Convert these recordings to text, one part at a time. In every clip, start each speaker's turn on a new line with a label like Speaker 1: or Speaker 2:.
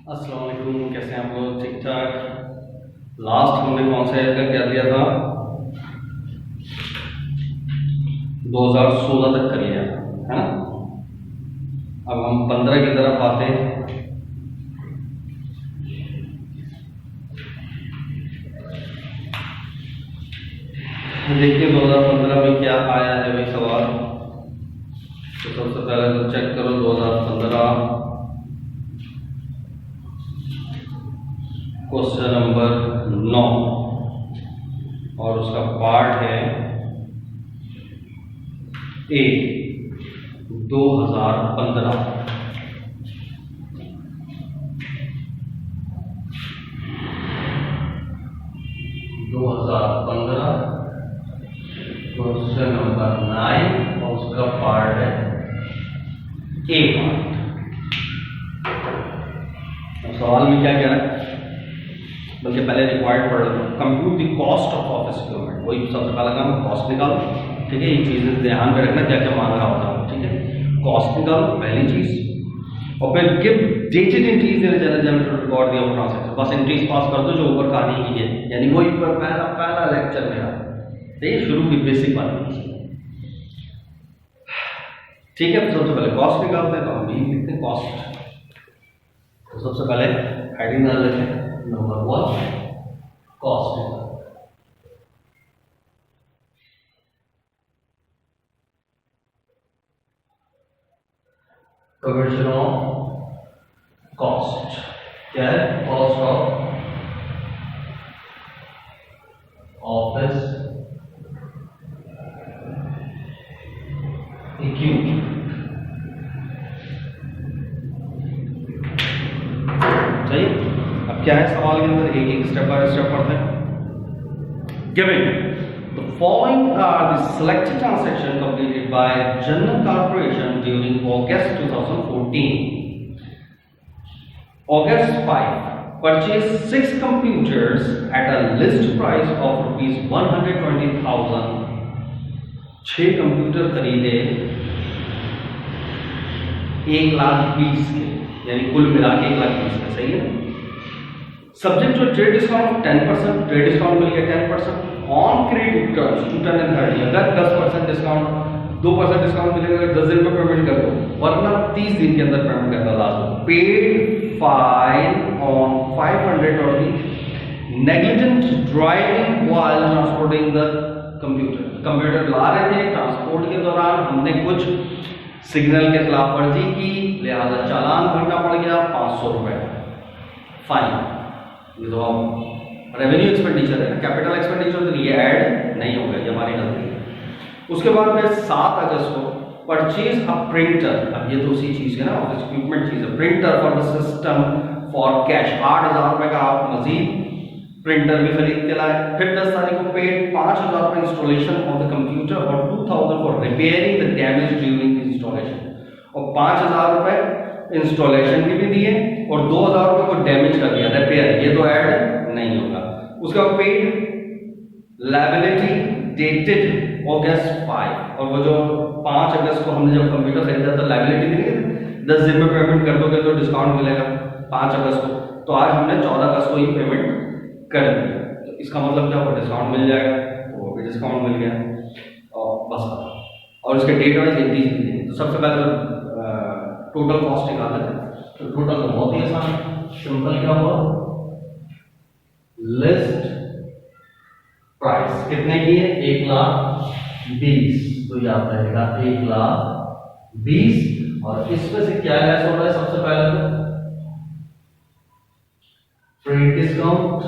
Speaker 1: अस्सलाम वालेकुम, कैसे हैं आप लोग? ठीक ठाक। लास्ट हमने कौन सा ईयर का क्या दिया था? 2016 तक कर लिया था, है ना। अब हम 15 की तरफ आते हैं। देखिए 2015 में क्या आया है भाई सवाल। तो सबसे पहले तो चेक करो 2015 क्वेश्चन नंबर 9 और उसका पार्ट है ए 2015। क्वेश्चन नंबर 9 और उसका पार्ट है ए पार्ट। सवाल में क्या कह रहा है, बल्कि पहले रिक्वायर्ड पढ़ लो। Compute the cost of office equipment, वही सबसे पहला काम, कॉस्ट निकालो। ठीक है, ये चीजें ध्यान में रखना क्या क्या मांग रहा होता है। ठीक है, कॉस्ट निकालो पहली चीज, और फिर give dated entries in general record the of transaction. बस एंट्रीज पास कर दो जो ऊपर कहानी की है, यानी वही पर पहला लेक्चर में आता है। शुरू की बेसिक बात। ठीक है, तो सबसे पहले कॉस्ट निकालते हैं, तो हम भी लिखते हैं कॉस्ट। तो सबसे पहले हेडिंग डाल लेते हैं number 1 cost. Conversion of cost क्या है? Cost of office equipment. सही। अब क्या है सवाल के अंदर, एक एक स्टेप बाय स्टेप पढ़ते हैं। Given the following are the selected transactions completed by General Corporation during August 2014. August 5 purchased 6 computers at a list price of rupees 120,000. 6 computer खरीदे 1,20,000 के, यानी कुल मिला के 1,20,000 का। सही है। Subject to trade discount 10%, trade discount मिल गया 10%। ऑन क्रेडिट टर्म्स 2, 10 and 30, अगर 10% डिस्काउंट, 2% डिस्काउंट मिलेगा, 10 दिन में पेमेंट कर दो, वरना 30 दिन के अंदर पेमेंट करना लाजमी। पेड फाइन ऑन 500 और the negligent driving while transporting the computer. Computer ला रहे थे, ट्रांसपोर्ट के दौरान हमने कुछ सिग्नल के खिलाफ वर्जी की, लिहाजा चालान भरना पड़ गया 500 रुपए फाइन। ये तो रेवेन्यू एक्सपेंडिचर है, कैपिटल एक्सपेंडिचर, तो ये ऐड नहीं होगा, ये हमारी गलती है। उसके बाद में 7 अगस्त को परचेज अ प्रिंटर। अब ये तो उसी चीज है ना, ऑफिस इक्विपमेंट चीज है। Printer for the system for cash, 8,000 रुपए का आप मजीद प्रिंटर भी खरीद के लाए। फिर 10 तारीख को पेड 5,000 रुपए इंस्टॉलेशन ऑफ द कंप्यूटर और 2,000 for repairing the damage during the installation, और 5,000 रुपए इंस्टॉलेशन के भी दिए और 2,000 रुपए को डैमेज कर दिया, रिपेयर। ये तो ऐड नहीं होगा। उसका पेड लायबिलिटी डेटेड August 5, और वो जो 5 अगस्त को हमने जब कंप्यूटर खरीदा था लायबिलिटी दी 10 दिन में पेमेंट कर दोगे तो डिस्काउंट मिलेगा 5 अगस्त को, तो आज हमने 14 अगस्त को ही पेमेंट कर दिया। तो इसका मतलब क्या हुआ, डिस्काउंट मिल जाएगा, तो वो भी डिस्काउंट मिल गया और बस। और उसके डेट वाइज एंट्रीज भी दी। तो सबसे पहले टोटल कॉस्ट निकाल लेते हैं। तो टोटल तो बहुत ही आसान, सिंपल क्या हुआ, लिस्ट प्राइस कितने की है, 1,20,000, तो ये आता रहेगा 1,20,000। और इसमें से क्या लेस हो रहा है, सबसे पहले तो ट्रेड डिस्काउंट।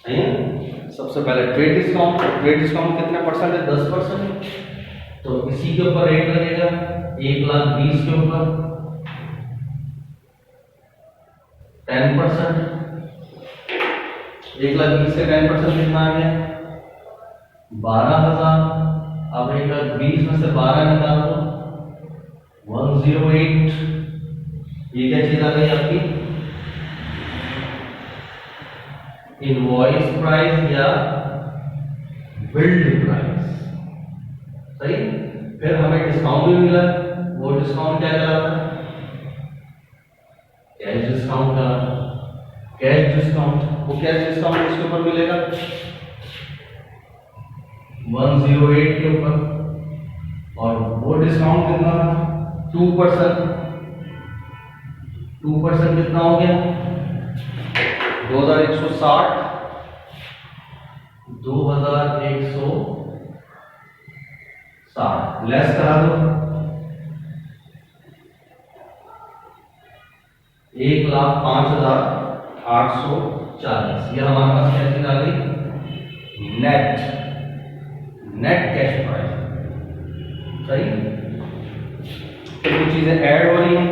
Speaker 1: सही है, सबसे पहले ट्रेड डिस्काउंट। ट्रेड डिस्काउंट कितने परसेंट है, 10%, तो इसी के ऊपर रेट लगेगा 1,20,000 के ऊपर 10%। 1,20,000 से 10% कितना आ गया, 12,000। अब 1,20,000 में से 12 निकाल दो, 108। ये क्या चीज आ गई आपकी, इनवॉइस प्राइस या बिल्ड प्राइस। सही। फिर हमें डिस्काउंट भी मिला, वो डिस्काउंट क्या कहलाता है, ऊपर मिलेगा 108 के ऊपर, और वो डिस्काउंट कितना था 2%। 2% कितना हो गया 2160, 2160 लेस करा दो 1,05,840। ये हमारे पास क्या चीज आ गई नेट कैश प्राइस। सही। तो कुछ चीजें ऐड हो रही हैं,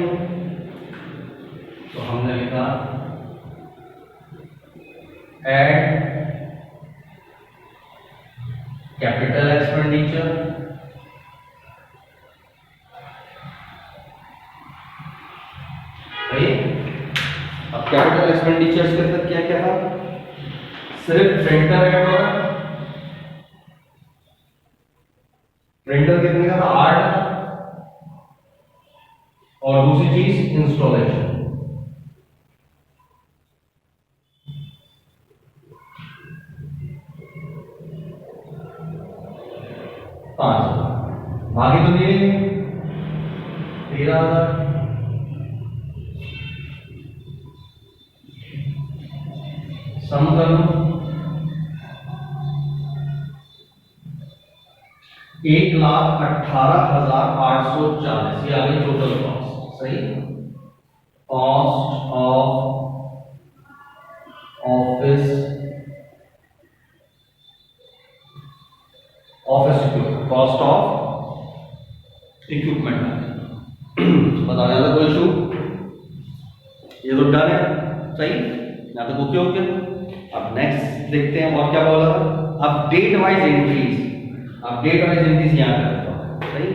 Speaker 1: तो हमने लिखा ऐड कैपिटल एक्सपेंडिचर, सही। अब कैपिटल एक्सपेंडिचर्स के अंदर क्या क्या था, सिर्फ प्रिंटर ऐड हो रहा है। प्रिंटर कितने का था 8, और दूसरी चीज इंस्टॉलेशन 5,000। बाकी तो दिए 13,000। सम कर लो 1,18,840। ये आ गई टोटल कॉस्ट। सही। Cost of office equipment, cost of equipment. बताने वाला कोई इशू, ये तो डन है। सही, ना तो ओके ओके। अब नेक्स्ट देखते हैं और क्या बोला था। अब डेट वाइज एंट्रीज, यहाँ कर देता हूं। सही।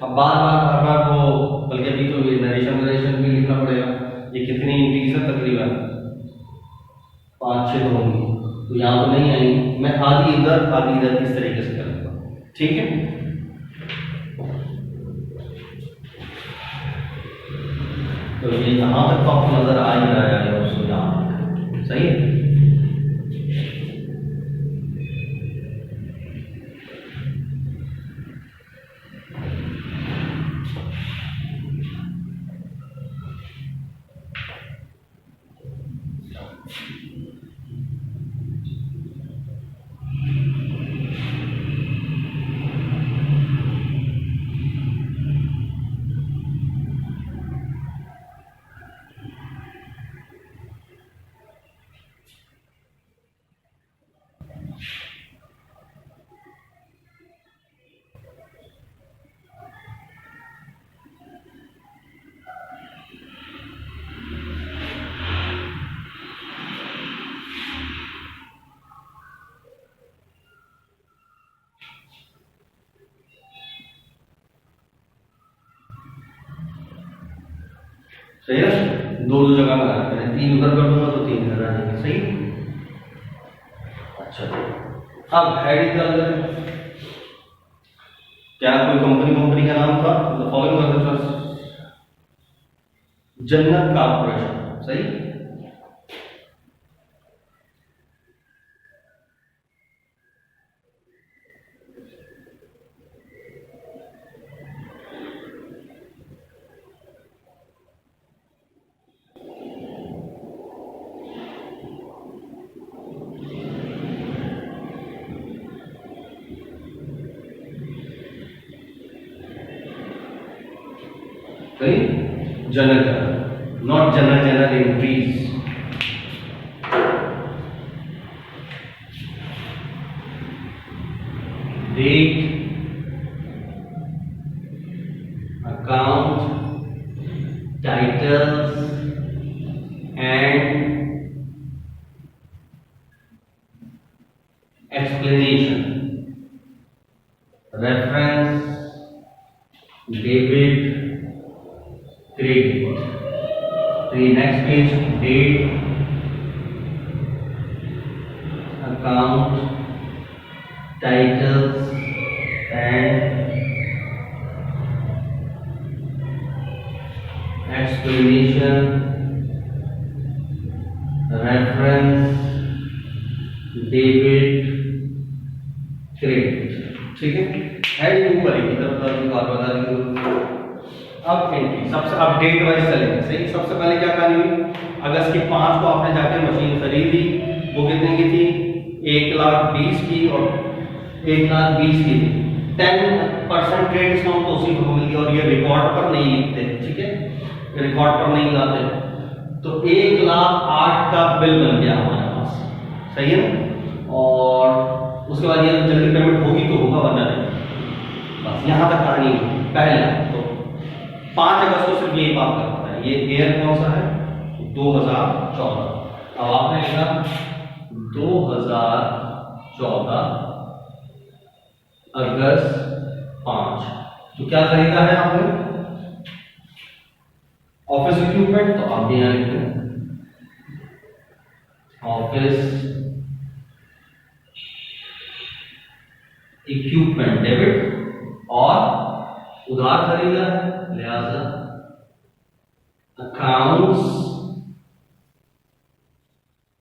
Speaker 1: अब बार वो, बल्कि अभी तो ये नरेशन भी लिखना पड़ेगा। ये कितनी एंट्रीज है, तकरीबन 5-6 होंगी, तो यहाँ तो नहीं आएंगी। मैं आधी इधर इस तरीके से करूँगा। ठीक है। तो ये यहाँ तक तो आपको नजर आ ही रहा है उसको यहाँ। सही है। सही है। दो जगह में लगाते हैं, 3 उधर कर दूंगा तो 3 इधर आ जाएंगे। सही। अच्छा, अब हेड निकाल लें। क्या कोई कंपनी का नाम था, द फॉलोइंग जन्नत कारपोरेशन। सही। General, not general entries. Date, account, titles and explanation, reference, debit, credit. The next page, date, account, titles and explanation, reference, debit credit, ठीक है। एड ऊपर एक तरफ बता देंगे। अब एंट्री सबसे अब डेट वाइज चलेंगे, सही। सबसे पहले क्या कहानी हुई, अगस्त की 5 को आपने जाके मशीन खरीदी, वो कितने की थी, 1,20,000 की और 1,20,000 की थी। 10% ट्रेड डिस्काउंट तो उसी को मिल गया, और ये रिकॉर्ड पर नहीं लिखते, ठीक है, रिकॉर्ड पर नहीं लाते। तो 1,08,000 का बिल बन गया हमारे पास, सही है ना। और उसके बाद ये जल्दी पेमेंट होगी तो होगा, वरना नहीं। बस यहाँ तक कहानी पहला। तो 5 अगस्त को सिर्फ यही बात करता है। ये ईयर कौन सा है, 2014। अब आपने लिखा 2014 अगस्त 5। तो क्या खरीदा है आपने, ऑफिस इक्विपमेंट। तो आप यहाँ लिखते हैं ऑफिस इक्विपमेंट डेबिट, और उधार खरीदा है, लिहाजा अकाउंट्स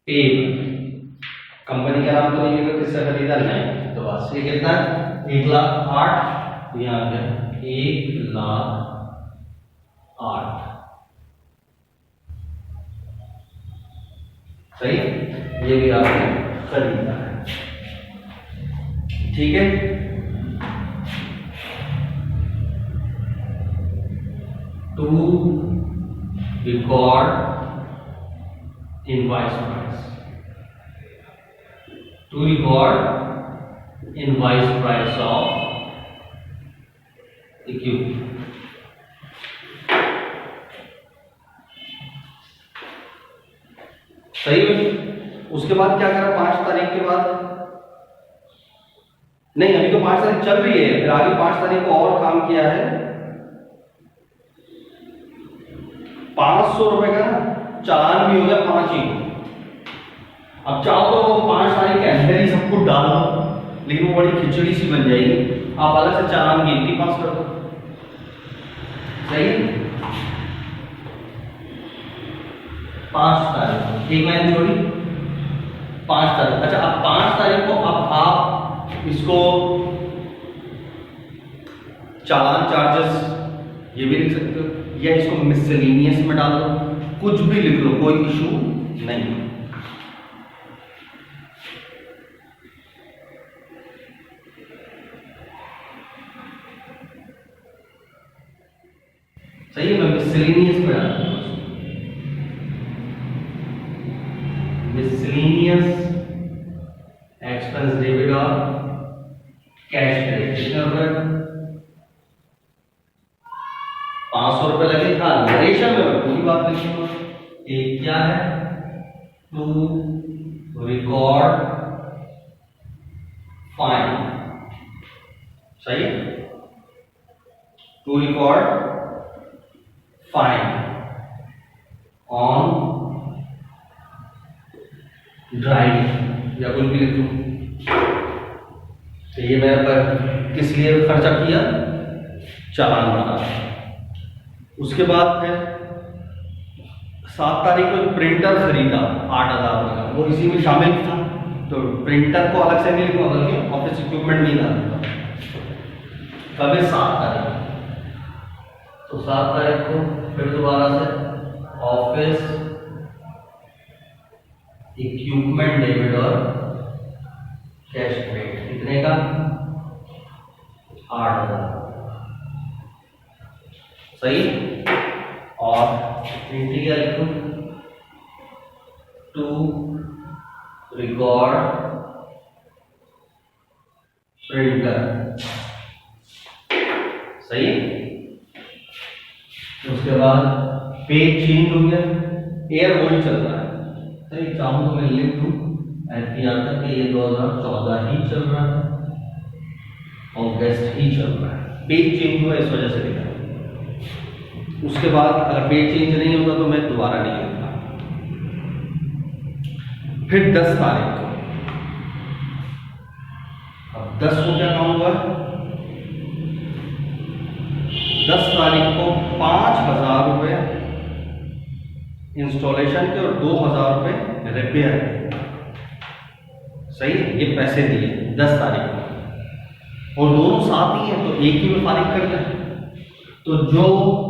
Speaker 1: पेबल। कंपनी का नाम तो नहीं है, किससे खरीदा, नहीं। तो बस ये कितना है, 1,08,000, यहाँ आ गया 1,08,000, सही। ये भी आपने खरीदा है, ठीक है। To record invoice price, to record invoice price of equipment. सही है। उसके बाद क्या करा, 5 तारीख के बाद, नहीं अभी तो 5 तारीख चल रही है, फिर आगे 5 तारीख को और काम किया है 500 रुपए का चालान भी हो गया 5 ही। अब चाहो तो 5 तारीख के अंदर ही सब कुछ डाल दो, लेकिन वो बड़ी खिचड़ी सी बन जाएगी। आप अलग से चालान की एंट्री पास कर दो, सही है। 5 तारीख एक लाइन छोड़ी, 5 तारीख। अच्छा, अब 5 तारीख को अब आप इसको चालान चार्जेस ये भी लिख सकते हो, या इसको मिसलेनियस में डाल दो, कुछ भी लिख लो, कोई इशू नहीं। सही है, मैं मिसलेनियस में डाल दूंगा, मिसलेनियस एक्सपेंस डेबिट और कैश क्रेडिट। कितने रुपए, 500 रुपए लगे। हाँ, नरेशन में पूरी बात लिखूंगा। एक क्या है, टू रिकॉर्ड फाइन, सही है, to record fine on driving, या कुछ भी लिख दूं। तो ये मैंने पर किस लिए खर्चा किया, चालान बना। उसके बाद फिर 7 तारीख को प्रिंटर खरीदा 8,000 का, वो इसी में शामिल था। तो प्रिंटर को अलग से नहीं लिखूंगा, बल्कि ऑफिस इक्विपमेंट नहीं डालूंगा। कब है, 7 तारीख। तो 7 तारीख को फिर दोबारा से ऑफिस इक्विपमेंट डेबिट और कैश क्रेडिट। कितने का, 8,000, सही। और एंट्री क्या लिखूं, टू रिकॉर्ड प्रिंटर, सही। उसके बाद पेज चेंज हो गया, एयर वोल्ट चल रहा है, सही। चाहूँ तो मैं लिख दूं एफपीआर तक कि ये 2014 ही चल रहा है, अगस्त ही चल रहा है। पेज चेंज हुआ इस वजह से लिखा। उसके बाद अगर पेज चेंज नहीं होता तो मैं दोबारा नहीं लिखता। फिर 10 तारीख को, अब 10 को क्या काम हुआ, 10 तारीख को 5,000 रुपए इंस्टॉलेशन के और 2,000 रुपए रिपेयर के, सही है, ये पैसे दिए 10 तारीख को और दोनों साथ ही हैं तो एक ही में फारिग कर दें। तो जो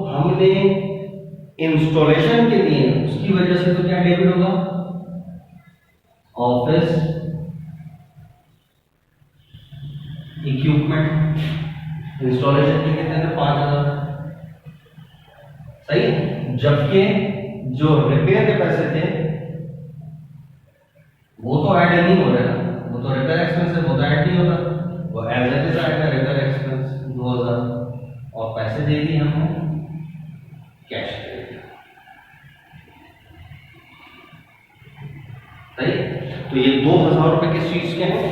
Speaker 1: हमने इंस्टॉलेशन के दिए उसकी वजह से तो क्या डेबिट होगा, ऑफिस इक्विपमेंट इंस्टॉलेशन के कितने थे 5000, सही है। जबकि जो रिपेयर के पैसे थे वो तो ऐड नहीं हो रहे ना, वो तो रिपेयर एक्सपेंस है, वो तो ऐड नहीं होता, वो एज इट इज आएगा रिपेयर एक्सपेंस 2000 और पैसे दे दिए हमने कैश दे दिया, सही। तो ये 2000 रुपए किस चीज के हैं।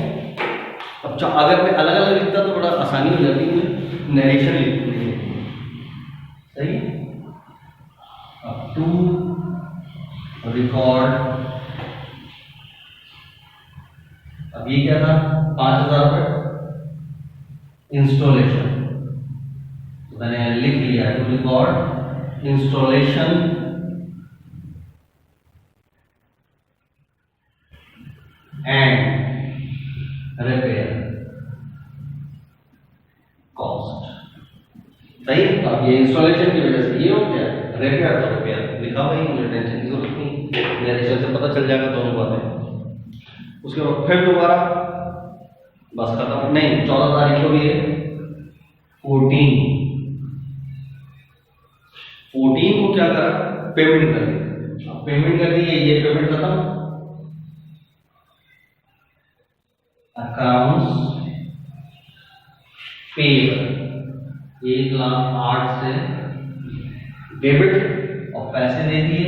Speaker 1: अब अगर मैं अलग अलग लिखता तो बड़ा आसानी हो जाती है, नरेशन लिखने में, सही। अब टू रिकॉर्ड, अब ये क्या था 5000 रुपए इंस्टॉलेशन, तो मैंने लिख लिया to record installation and repair cost, सही। अब ये इंस्टॉलेशन की वजह से ये हो गया, रिपेयर तो रिपेयर लिखा हुआ ही, मुझे टेंशन की जरूरत नहीं, नरेशन से पता चल जाएगा दोनों बातें। उसके बाद फिर दोबारा बस खत्म, नहीं 14 तारीख को भी है 14 को क्या करा, पेमेंट कर दी। अब पेमेंट कर दी है, ये पेमेंट खत्म, अकाउंट्स पेबल 1,08,000 से डेबिट और पैसे दे दिए,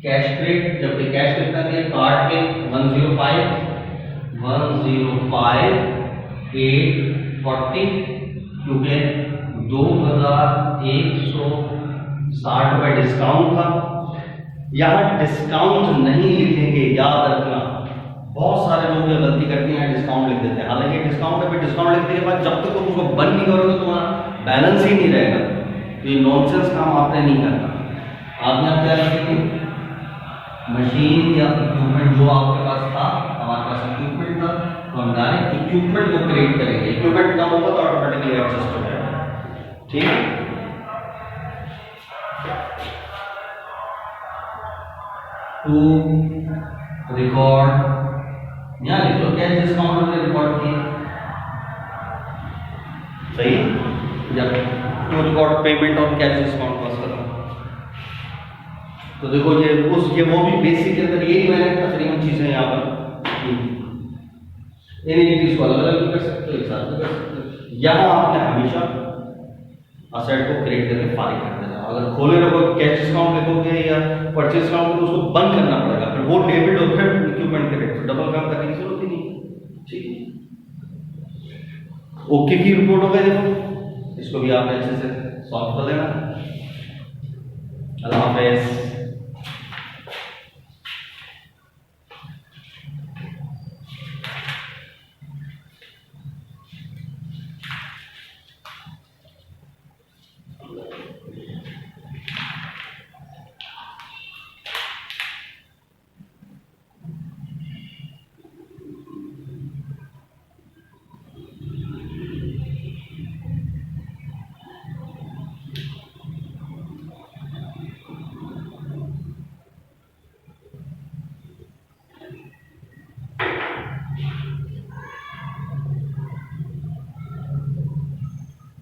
Speaker 1: कैश क्रेडिट, जबकि कैश कितना दिया कार्ड के 105 840, क्योंकि 2160 रुपए डिस्काउंट था। यहाँ डिस्काउंट नहीं लिखेंगे, याद रखना, बहुत सारे लोग ये गलती करते हैं डिस्काउंट लिख देते हैं, हालांकि डिस्काउंट है, फिर डिस्काउंट लिखने के बाद जब तक तुम उसको बंद नहीं करोगे तुम्हारा बैलेंस ही नहीं रहेगा। तो ये नॉनसेंस काम आपने नहीं करना। आपने आप क्या लिखेंगे, मशीन या इक्विपमेंट जो आपके पास था, हमारे पास इक्विपमेंट था तो हम डायरेक्ट इक्विपमेंट को क्रिएट करेंगे, इक्विपमेंट कम होगा तो ऑटोमेटिकली एडजस्ट हो जाएगा, ठीक है। टू रिकॉर्ड, यहाँ लिख लो कैश डिस्काउंट हमने रिकॉर्ड किया, सही। जब टू रिकॉर्ड पेमेंट और कैश डिस्काउंट पास करो तो देखो ये वो भी बेसिक के अंदर यही मैंने तकरीबन चीजें यहाँ पर इन्हीं को अलग अलग कर सकते हो, एक साथ भी कर सकते हो। यहाँ आपने हमेशा असेट को क्रिएट करके फारिग कर देना। अगर खोले रखोगे कैश डिस्काउंट लिखोगे या परचेज डिस्काउंट तो उसको बंद करना पड़ेगा, फिर वो डेबिट और फिर इक्विपमेंट क्रेडिट, तो डबल काम करने की जरूरत ही नहीं, ठीक है। ओके की रिपोर्ट हो गई, देखो इसको भी आप अच्छे से सॉल्व कर लेना। अल्लाह हाफिज़।